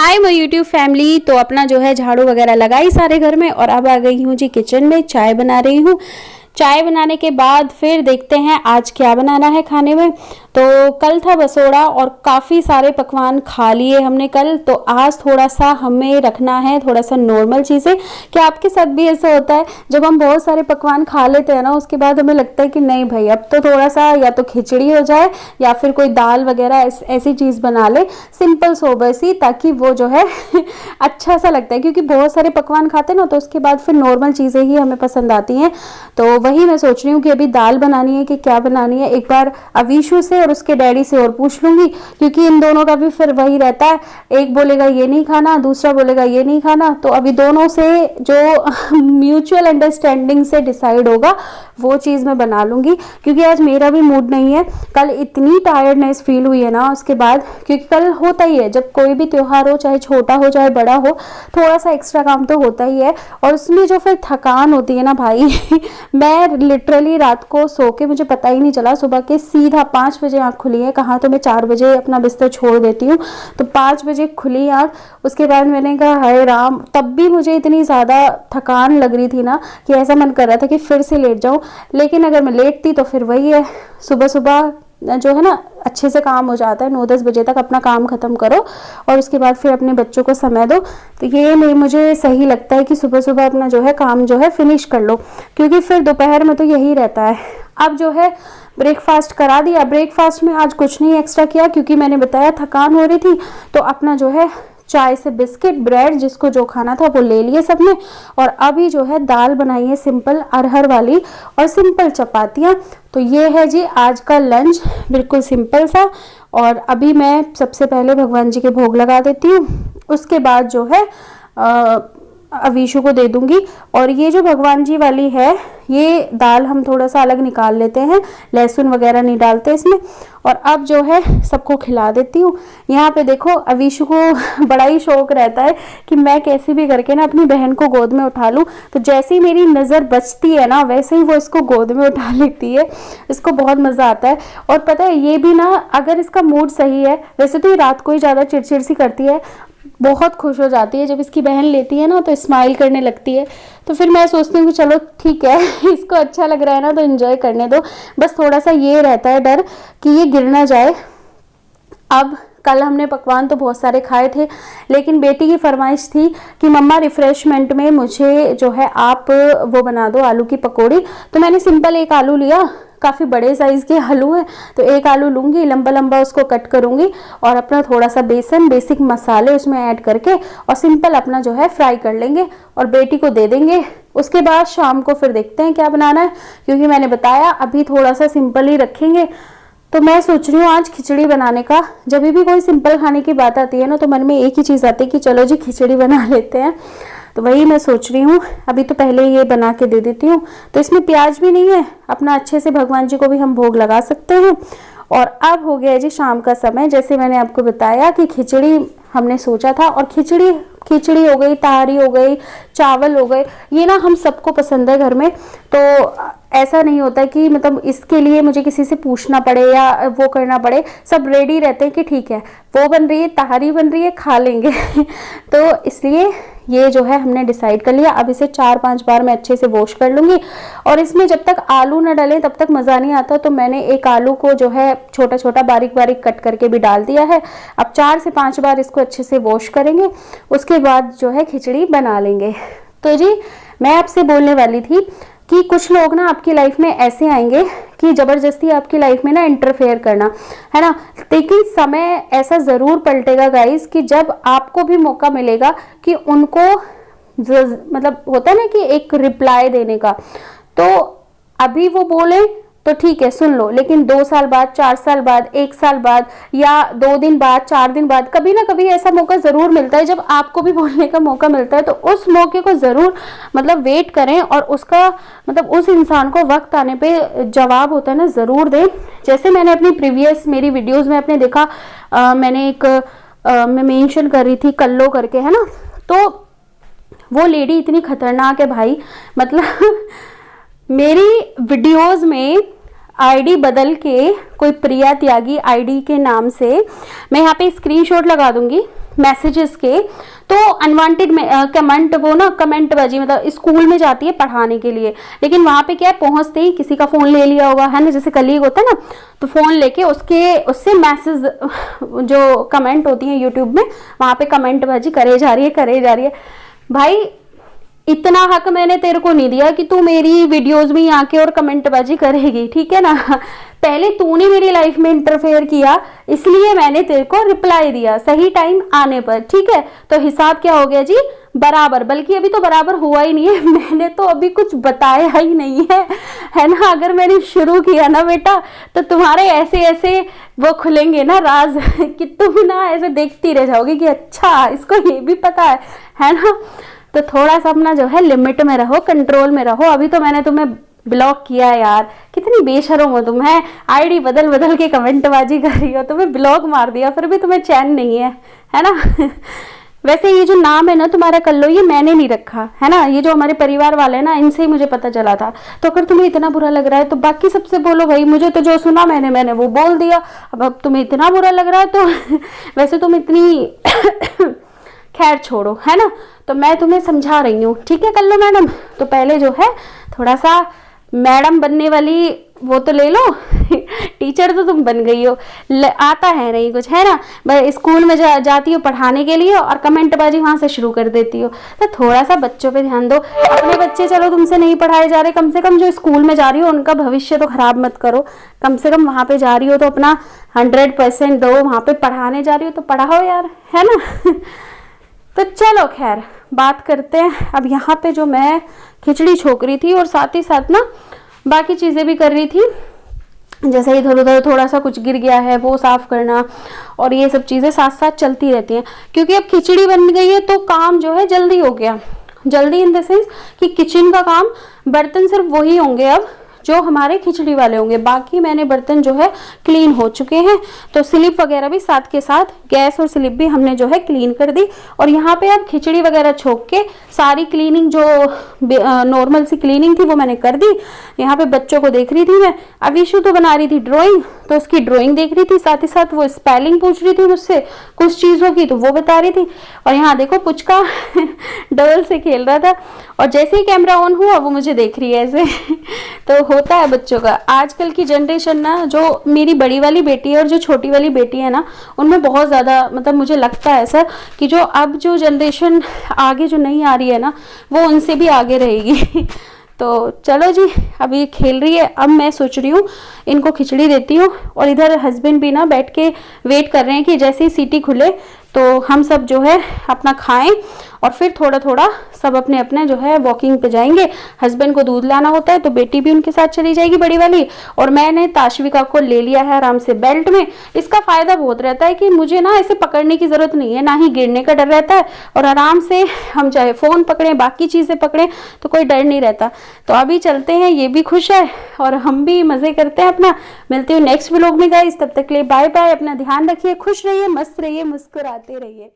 Hi my YouTube family. तो अपना जो है झाड़ू वगैरह लगाई सारे घर में और अब आ गई हूँ जी किचन में, चाय बना रही हूँ। चाय बनाने के बाद फिर देखते हैं आज क्या बनाना है खाने में। तो कल था बसोड़ा और काफ़ी सारे पकवान खा लिए हमने कल, तो आज थोड़ा सा हमें रखना है थोड़ा सा नॉर्मल चीज़ें। क्या आपके साथ भी ऐसा होता है जब हम बहुत सारे पकवान खा लेते हैं ना, उसके बाद हमें लगता है कि नहीं भाई अब तो थोड़ा सा या तो खिचड़ी हो जाए या फिर कोई दाल वगैरह ऐसी चीज़ बना ले सिंपल सोबर सी, ताकि वो जो है अच्छा सा लगता है। क्योंकि बहुत सारे पकवान खाते हैं ना तो उसके बाद फिर नॉर्मल चीज़ें ही हमें पसंद आती हैं। तो वही मैं सोच रही हूँ कि अभी दाल बनानी है कि क्या बनानी है। एक बार अवीशु से और उसके डैडी से और पूछ लूंगी, क्योंकि इन दोनों का भी फिर वही रहता है, एक बोलेगा ये नहीं खाना, दूसरा बोलेगा ये नहीं खाना। तो अभी दोनों से जो म्यूचुअल अंडरस्टैंडिंग से डिसाइड होगा वो चीज़ मैं बना लूंगी। क्योंकि आज मेरा भी मूड नहीं है, कल इतनी टायर्डनेस फील हुई है ना उसके बाद। क्योंकि कल होता ही है जब कोई भी त्योहार हो, चाहे छोटा हो चाहे बड़ा हो, थोड़ा सा एक्स्ट्रा काम तो होता ही है। और उसमें जो फिर थकान होती है ना भाई मैं लिटरली रात को सो के मुझे पता ही नहीं चला, सुबह के सीधा 5 बजे आँख खुली है। कहाँ तो मैं 4 बजे अपना बिस्तर छोड़ देती हूँ, तो 5 बजे खुली आँख। उसके बाद मैंने कहा हाय राम, तब भी मुझे इतनी ज़्यादा थकान लग रही थी ना कि ऐसा मन कर रहा था कि फिर से लेट जाऊँ। लेकिन अगर मैं लेटती तो फिर वही है, सुबह सुबह जो है ना अच्छे से काम हो जाता है। 9-10 बजे तक अपना काम ख़त्म करो और उसके बाद फिर अपने बच्चों को समय दो। तो ये नहीं मुझे सही लगता है कि सुबह सुबह अपना जो है काम जो है फिनिश कर लो, क्योंकि फिर दोपहर में तो यही रहता है। अब जो है ब्रेकफास्ट करा दिया। ब्रेकफास्ट में आज कुछ नहीं एक्स्ट्रा किया, क्योंकि मैंने बताया थकान हो रही थी। तो अपना जो है चाय से बिस्किट, ब्रेड, जिसको जो खाना था वो ले लिए सबने। और अभी जो है दाल बनाई है सिंपल अरहर वाली और सिंपल चपातियाँ। तो ये है जी आज का लंच, बिल्कुल सिंपल सा। और अभी मैं सबसे पहले भगवान जी के भोग लगा देती हूँ, उसके बाद जो है अवीशु को दे दूंगी। और ये जो भगवान जी वाली है ये दाल हम थोड़ा सा अलग निकाल लेते हैं, लहसुन वगैरह नहीं डालते इसमें। और अब जो है सबको खिला देती हूँ। यहाँ पे देखो अवीशु को बड़ा ही शौक रहता है कि मैं कैसे भी करके ना अपनी बहन को गोद में उठा लूँ। तो जैसे ही मेरी नज़र बचती है ना वैसे ही वो इसको गोद में उठा लेती है। इसको बहुत मज़ा आता है। और पता है ये भी ना, अगर इसका मूड सही है, वैसे तो ये रात को ही ज़्यादा चिड़चिड़ सी करती है, बहुत खुश हो जाती है जब इसकी बहन लेती है ना तो स्माइल करने लगती है। तो फिर मैं सोचती हूँ कि चलो ठीक है इसको अच्छा लग रहा है ना तो एंजॉय करने दो। बस थोड़ा सा ये रहता है डर कि ये गिर ना जाए। अब कल हमने पकवान तो बहुत सारे खाए थे, लेकिन बेटी की फरमाइश थी कि मम्मा रिफ्रेशमेंट में मुझे जो है आप वो बना दो आलू की पकौड़ी। तो मैंने सिंपल एक आलू लिया, काफ़ी बड़े साइज़ के आलू हैं, तो एक आलू लूँगी, लंबा लंबा उसको कट करूँगी और अपना थोड़ा सा बेसन, बेसिक मसाले उसमें ऐड करके और सिंपल अपना जो है फ्राई कर लेंगे और बेटी को दे देंगे। उसके बाद शाम को फिर देखते हैं क्या बनाना है, क्योंकि मैंने बताया अभी थोड़ा सा सिंपल ही रखेंगे। तो मैं सोच रही हूँ आज खिचड़ी बनाने का। जब भी कोई सिंपल खाने की बात आती है ना तो मन में एक ही चीज़ आती है कि चलो जी खिचड़ी बना लेते हैं। तो वही मैं सोच रही हूँ, अभी तो पहले ये बना के दे देती हूँ। तो इसमें प्याज भी नहीं है, अपना अच्छे से भगवान जी को भी हम भोग लगा सकते हैं। और अब हो गया जी शाम का समय। जैसे मैंने आपको बताया कि खिचड़ी हमने सोचा था, और खिचड़ी हो गई, तहारी हो गई, चावल हो गए, ये ना हम सबको पसंद है घर में। तो ऐसा नहीं होता कि मतलब इसके लिए मुझे किसी से पूछना पड़े या वो करना पड़े, सब रेडी रहते हैं कि ठीक है वो बन रही है, तहारी बन रही है, खा लेंगे तो इसलिए ये जो है हमने डिसाइड कर लिया। अब इसे 4-5 बार मैं अच्छे से वॉश कर लूँगी। और इसमें जब तक आलू न डलें तब तक मज़ा नहीं आता, तो मैंने एक आलू को जो है छोटा छोटा बारीक बारीक कट करके भी डाल दिया है। अब 4 से 5 बार इसको अच्छे से वॉश करेंगे, उसके बाद जो है खिचड़ी बना लेंगे। तो जी मैं आपसे बोलने वाली थी कि कुछ लोग ना आपकी लाइफ में ऐसे आएंगे कि ज़बरदस्ती आपकी लाइफ में ना इंटरफेयर करना है ना। लेकिन समय ऐसा ज़रूर पलटेगा गाइस कि जब आपको भी मौका मिलेगा कि उनको मतलब होता है ना कि एक रिप्लाई देने का, तो अभी वो बोले तो ठीक है सुन लो, लेकिन 2 साल बाद, 4 साल बाद, 1 साल बाद या 2 दिन बाद, 4 दिन बाद कभी ना कभी ऐसा मौका ज़रूर मिलता है जब आपको भी बोलने का मौका मिलता है। तो उस मौके को ज़रूर मतलब वेट करें और उसका मतलब उस इंसान को वक्त आने पे जवाब होता है ना ज़रूर दें। जैसे मैंने अपनी प्रीवियस मेरी वीडियोज़ में अपने देखा, मैंने एक मैं मेंशन कर रही थी कल्लो करके, है ना। तो वो लेडी इतनी खतरनाक है भाई, मतलब मेरी वीडियोस में आईडी बदल के कोई प्रिया त्यागी आईडी के नाम से, मैं यहाँ पे स्क्रीनशॉट लगा दूंगी, मैसेजेस के, तो अनवांटेड में कमेंट, वो ना कमेंट बाजी, मतलब स्कूल में जाती है पढ़ाने के लिए, लेकिन वहाँ पे क्या है, पहुँचते ही किसी का फ़ोन ले लिया होगा, है ना, जैसे कलीग होता है ना, तो फ़ोन लेके उससे मैसेज जो कमेंट होती है यूट्यूब में, वहाँ पे कमेंट बाजी करे जा रही है। भाई इतना हक मैंने तेरे को नहीं दिया कि तू मेरी वीडियोस में आके और कमेंटबाजी करेगी, ठीक है ना। पहले तूने मेरी लाइफ में इंटरफेयर किया, इसलिए मैंने तेरे को रिप्लाई दिया सही टाइम आने पर, ठीक है। तो हिसाब क्या हो गया जी, बराबर, बल्कि अभी तो बराबर हुआ ही नहीं है, मैंने तो अभी कुछ बताया ही नहीं है ना। अगर मैंने शुरू किया ना बेटा, तो तुम्हारे ऐसे ऐसे वो खुलेंगे ना राज कि तुम ना ऐसे देखती रह जाओगी कि अच्छा इसको ये भी पता है ना। तो थोड़ा सा अपना जो है लिमिट में रहो, कंट्रोल में रहो। अभी तो मैंने तुम्हें ब्लॉक किया है यार, कितनी बेशर्म हो तुम, है आईडी बदल बदल के कमेंटबाजी कर रही हो, तुम्हें ब्लॉक मार दिया फिर भी तुम्हें चैन नहीं है ना। वैसे ये जो नाम है ना तुम्हारा कल्लो, ये मैंने नहीं रखा है ना, ये जो हमारे परिवार वाले हैं ना, इनसे ही मुझे पता चला था। तो अगर तुम्हें इतना बुरा लग रहा है तो बाकी सबसे बोलो भाई, मुझे तो जो सुना मैंने वो बोल दिया। अब तुम्हें इतना बुरा लग रहा है तो वैसे तुम इतनी खैर छोड़ो, है ना। तो मैं तुम्हें समझा रही हूँ, ठीक है कल्लो मैडम। तो पहले जो है थोड़ा सा मैडम बनने वाली वो तो ले लो टीचर तो तुम बन गई हो, आता है नहीं कुछ, है ना। बस स्कूल में जाती हो पढ़ाने के लिए और कमेंटबाजी वहाँ से शुरू कर देती हो। तो थोड़ा सा बच्चों पे ध्यान दो। अपने बच्चे चलो तुमसे नहीं पढ़ाए जा रहे, कम से कम जो स्कूल में जा रही हो उनका भविष्य तो खराब मत करो। कम से कम वहाँ पे जा रही हो तो अपना 100% दो, वहाँ पे पढ़ाने जा रही हो तो पढ़ाओ यार, है ना। तो चलो खैर बात करते हैं। अब यहाँ पे जो मैं खिचड़ी छोक रही थी और साथ ही साथ ना बाकी चीज़ें भी कर रही थी, जैसे इधर उधर थोड़ा सा कुछ गिर गया है वो साफ़ करना, और ये सब चीज़ें साथ साथ चलती रहती हैं। क्योंकि अब खिचड़ी बन गई है तो काम जो है जल्दी हो गया, जल्दी इन द सेंस कि किचन का काम, बर्तन सिर्फ वही होंगे अब जो हमारे खिचड़ी वाले होंगे, बाकी मैंने बर्तन जो है क्लीन हो चुके हैं। तो स्लिप वगैरह भी साथ के साथ, गैस और स्लिप भी हमने जो है क्लीन कर दी। और यहाँ पे अब खिचड़ी वगैरह छोक के सारी क्लीनिंग जो नॉर्मल सी क्लीनिंग थी वो मैंने कर दी। यहाँ पे बच्चों को देख रही थी मैं, अविशु तो बना रही थी ड्राइंग, तो उसकी ड्राइंग देख रही थी, साथ ही साथ वो स्पेलिंग पूछ रही थी मुझसे कुछ चीज़ों की, तो वो बता रही थी। और यहाँ देखो पुचका डबल से खेल रहा था, और जैसे ही कैमरा ऑन हुआ वो मुझे देख रही है ऐसे तो होता है बच्चों का। आजकल की जनरेशन ना, जो मेरी बड़ी वाली बेटी है और जो छोटी वाली बेटी है ना, उनमें बहुत ज़्यादा, मतलब मुझे लगता है सर कि जो अब जो जनरेशन आगे जो नहीं आ रही है ना, वो उनसे भी आगे रहेगी तो चलो जी, अब ये खेल रही है। अब मैं सोच रही हूँ इनको खिचड़ी देती हूँ, और इधर हस्बैंड भी ना बैठ के वेट कर रहे हैं कि जैसे ही सीटी खुले तो हम सब जो है अपना खाएं, और फिर थोड़ा थोड़ा सब अपने अपने जो है वॉकिंग पे जाएंगे। हस्बैंड को दूध लाना होता है तो बेटी भी उनके साथ चली जाएगी बड़ी वाली, और मैंने ताशविका को ले लिया है आराम से बेल्ट में। इसका फ़ायदा बहुत रहता है कि मुझे ना ऐसे पकड़ने की ज़रूरत नहीं है, ना ही गिरने का डर रहता है, और आराम से हम चाहे फ़ोन पकड़ें बाकी चीज़ें पकड़ें तो कोई डर नहीं रहता। तो अभी चलते हैं, ये भी खुश है और हम भी मज़े करते हैं अपना। मिलते हैं नेक्स्ट व्लॉग में गाइस, तब तक के लिए बाय बाय। अपना ध्यान रखिए, खुश रहिए, मस्त रहिए, मुस्कुराते रहिए।